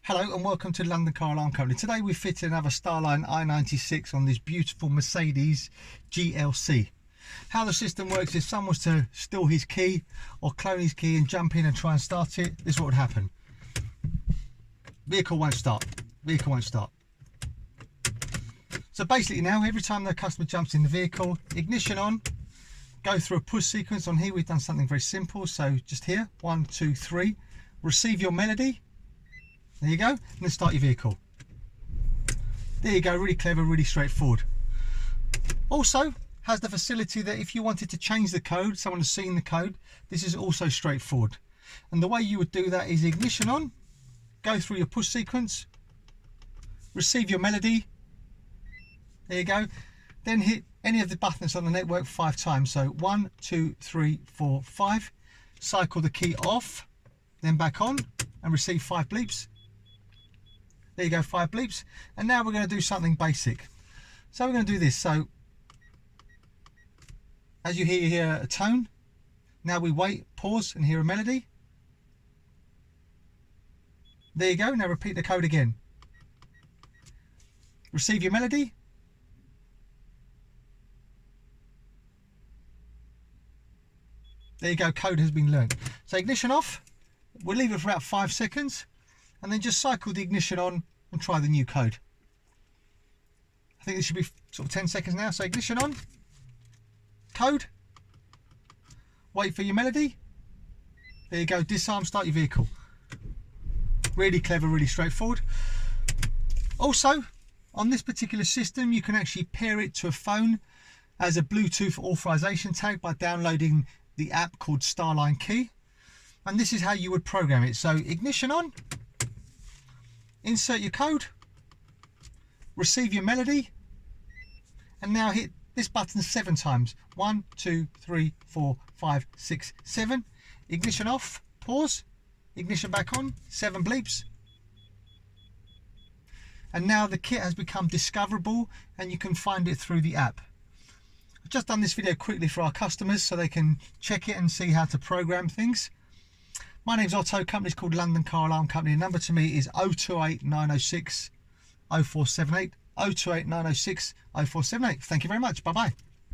Hello and welcome to London Car Alarm Company. Today we fitted another Starline i96 on this beautiful Mercedes GLC. How the system works is if someone was to steal his key or clone his key and jump in and try and start it, this is what would happen. Vehicle won't start. Vehicle won't start. So basically now, every time the customer jumps in the vehicle, ignition on, go through a push sequence. On here we've done something very simple. So just here, 1, 2, 3, receive your melody. There you go, and then start your vehicle. There you go, really clever, really straightforward. Also has the facility that if you wanted to change the code, someone has seen the code, this is also straightforward. And the way you would do that is ignition on, go through your push sequence, receive your melody, there you go, then hit any of the buttons on the network 5 times. So 1, 2, 3, 4, 5, cycle the key off, then back on and receive 5 bleeps. There you go, 5 bleeps. And now we're going to do something basic. So we're going to do this. So as you hear a tone, now we wait, pause and hear a melody. There you go. Now repeat the code again. Receive your melody. There you go, code has been learned. So ignition off. We'll leave it for about 5 seconds. And then just cycle the ignition on and try the new code. I think this should be sort of 10 seconds now. So ignition on, code, wait for your melody. There you go, disarm, start your vehicle. Really clever, really straightforward. Also, on this particular system, you can actually pair it to a phone as a Bluetooth authorization tag by downloading the app called Starline Key. And this is how you would program it. So ignition on, insert your code, receive your melody, and now hit this button 7 times. 1, 2, 3, 4, 5, 6, 7. Ignition off, pause, ignition back on, 7 bleeps. And now the kit has become discoverable and you can find it through the app. I've just done this video quickly for our customers so they can check it and see how to program things. My name's Otto, company's called London Car Alarm Company. The number to me is 028 906 0478, 028 906 0478. Thank you very much. Bye-bye.